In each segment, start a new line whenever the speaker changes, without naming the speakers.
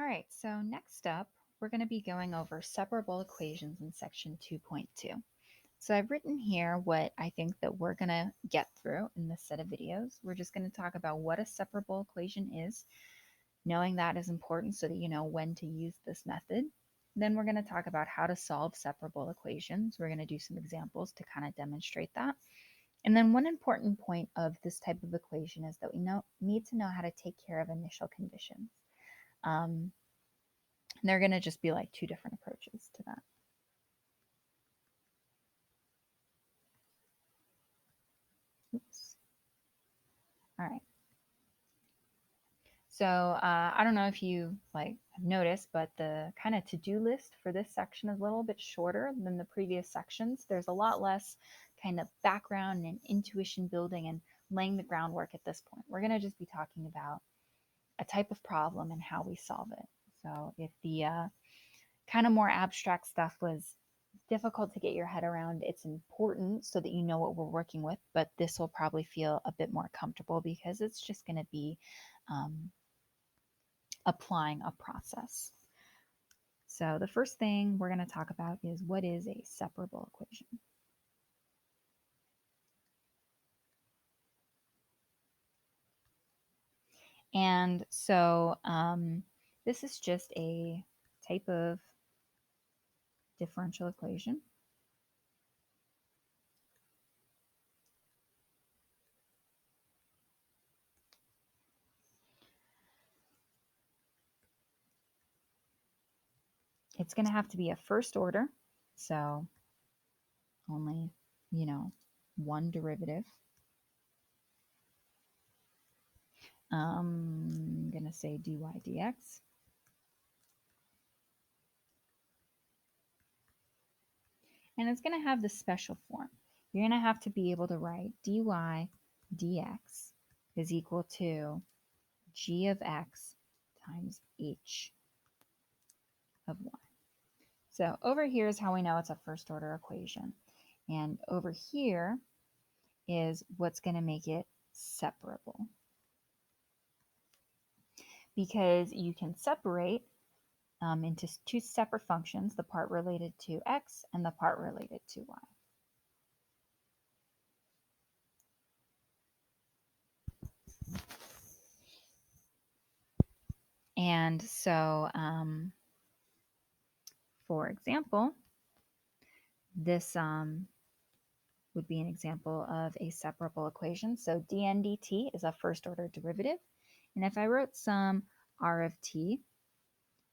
right, so next up, we're going to be going over separable equations in section 2.2. So I've written here what I think that we're going to get through in this set of videos. We're just going to talk about what a separable equation is. Knowing that is important so that you know when to use this method. Then we're going to talk about how to solve separable equations. We're going to do some examples to kind of demonstrate that. And then one important point of this type of equation is that we need to know how to take care of initial conditions. They're going to just be like two different approaches to that. Oops. All right. So I don't know if you have noticed, but the kind of to-do list for this section is a little bit shorter than the previous sections. There's a lot less kind of background and intuition building and laying the groundwork at this point. We're going to just be talking about a type of problem and how we solve it. So if the kind of more abstract stuff was difficult to get your head around, it's important so that you know what we're working with, but this will probably feel a bit more comfortable because it's just going to be applying a process. So the first thing we're going to talk about is what is a separable equation. And so this is just a type of differential equation. It's going to have to be a first order, so only, one derivative. I'm going to say dy dx. And it's going to have this special form. You're going to have to be able to write dy dx is equal to g of x times h of y. So over here is how we know it's a first order equation. And over here is what's going to make it separable. Because you can separate into two separate functions, the part related to x and the part related to y. And so, for example, this would be an example of a separable equation. So dn dt is a first order derivative. And if I wrote some r of t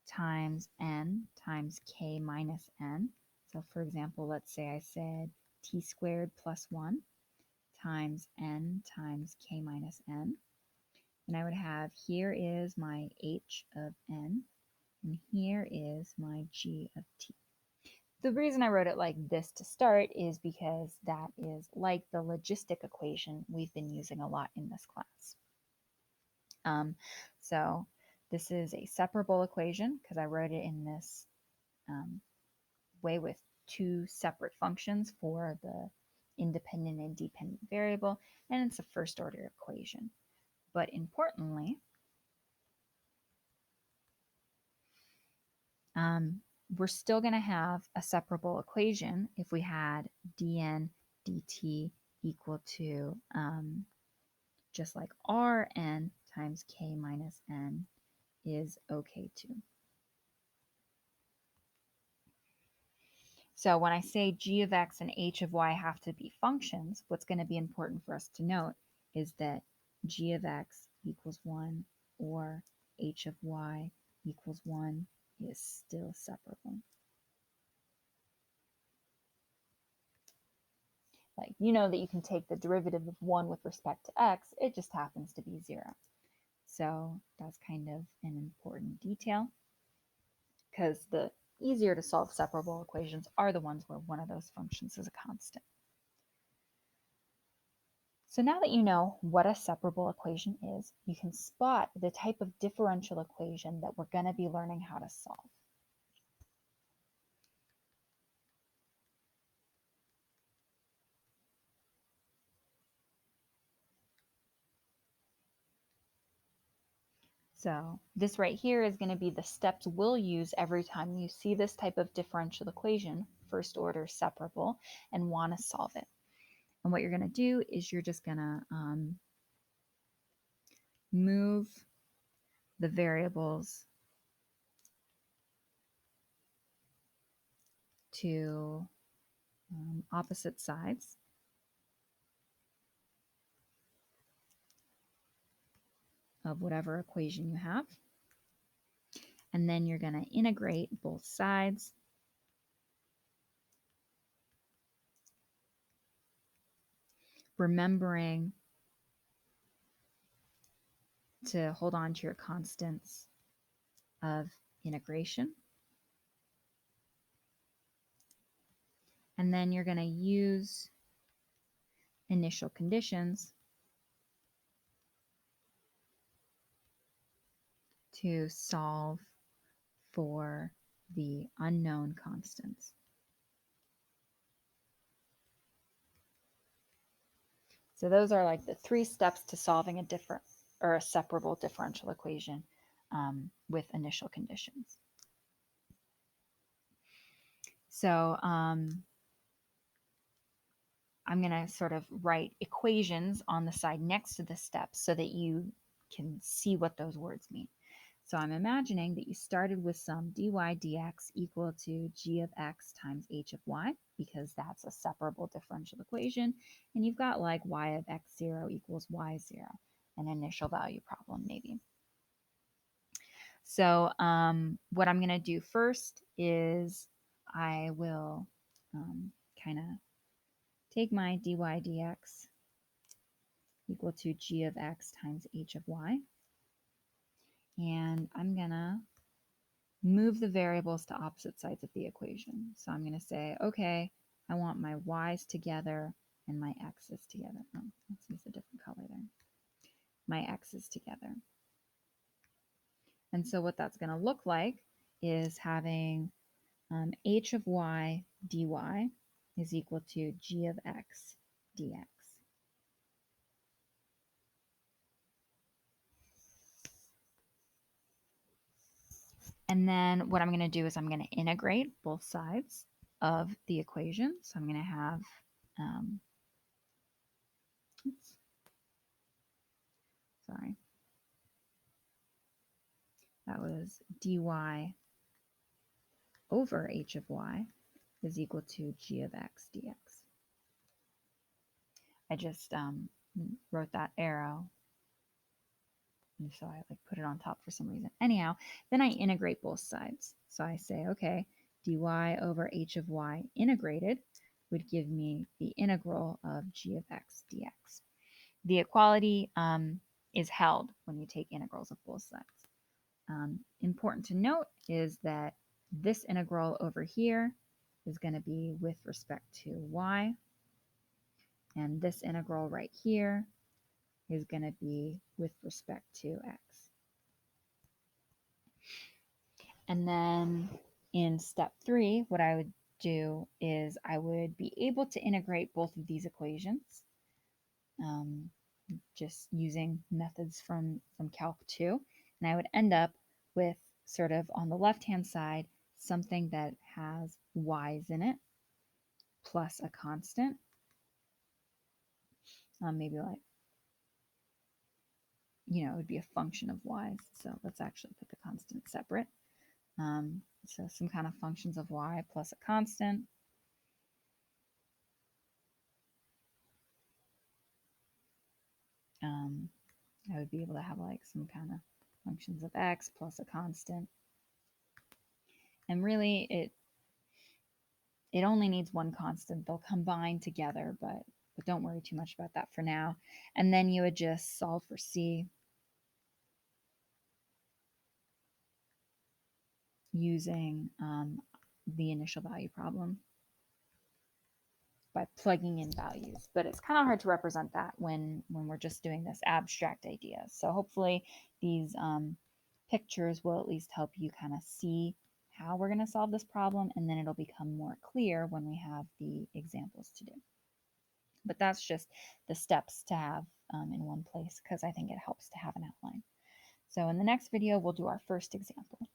times n times k minus n, so for example, let's say I said t squared plus 1 times n times k minus n, and I would have here is my h of n, and here is my g of t. The reason I wrote it like this to start is because that is like the logistic equation we've been using a lot in this class. So this is a separable equation because I wrote it in this way with two separate functions for the independent and dependent variable, and it's a first order equation. But importantly, we're still going to have a separable equation if we had dn dt equal to just like Rn times k minus n is okay too. So when I say g of x and h of y have to be functions, what's going to be important for us to note is that g of x equals 1 or h of y equals 1 is still separable. Like, you know that you can take the derivative of 1 with respect to x, it just happens to be 0. So that's kind of an important detail because the easier to solve separable equations are the ones where one of those functions is a constant. So now that you know what a separable equation is, you can spot the type of differential equation that we're going to be learning how to solve. So this right here is going to be the steps we'll use every time you see this type of differential equation, first order separable, and want to solve it. And what you're going to do is you're just going to move the variables to opposite sides of whatever equation you have. And then you're going to integrate both sides. Remembering to hold on to your constants of integration. And then you're going to use initial conditions to solve for the unknown constants. So those are like the 3 steps to solving a separable differential equation with initial conditions. So I'm going to sort of write equations on the side next to the steps so that you can see what those words mean. So I'm imagining that you started with some dy dx equal to g of x times h of y, because that's a separable differential equation, and you've got like y of x0 equals y0, an initial value problem maybe. So what I'm going to do first is I will kind of take my dy dx equal to g of x times h of y, and I'm going to move the variables to opposite sides of the equation. So I'm going to say, okay, I want my y's together and my x's together. Oh, let's use a different color there. My x's together. And so what that's going to look like is having h of y dy is equal to g of x dx. And then what I'm going to do is I'm going to integrate both sides of the equation. So I'm going to have, that was dy over h of y is equal to g of x dx. I just wrote that arrow, and so I like put it on top for some reason. Anyhow, then I integrate both sides. So I say, okay, dy over h of y integrated would give me the integral of g of x dx. The equality is held when you take integrals of both sides. Important to note is that this integral over here is going to be with respect to y, and this integral right here is going to be with respect to x. And then in step 3, what I would do is I would be able to integrate both of these equations just using methods from Calc 2. And I would end up with sort of on the left-hand side, something that has y's in it, plus a constant. Maybe like, it would be a function of y's. So let's actually put the constant separate. So some kind of functions of y plus a constant. I would be able to have like some kind of functions of x plus a constant. And really, it only needs one constant. They'll combine together, but don't worry too much about that for now. And then you would just solve for c using the initial value problem by plugging in values. But it's kind of hard to represent that when we're just doing this abstract idea. So hopefully these pictures will at least help you kind of see how we're going to solve this problem, and then it'll become more clear when we have the examples to do. But that's just the steps to have in one place, because I think it helps to have an outline. So in the next video, we'll do our first example.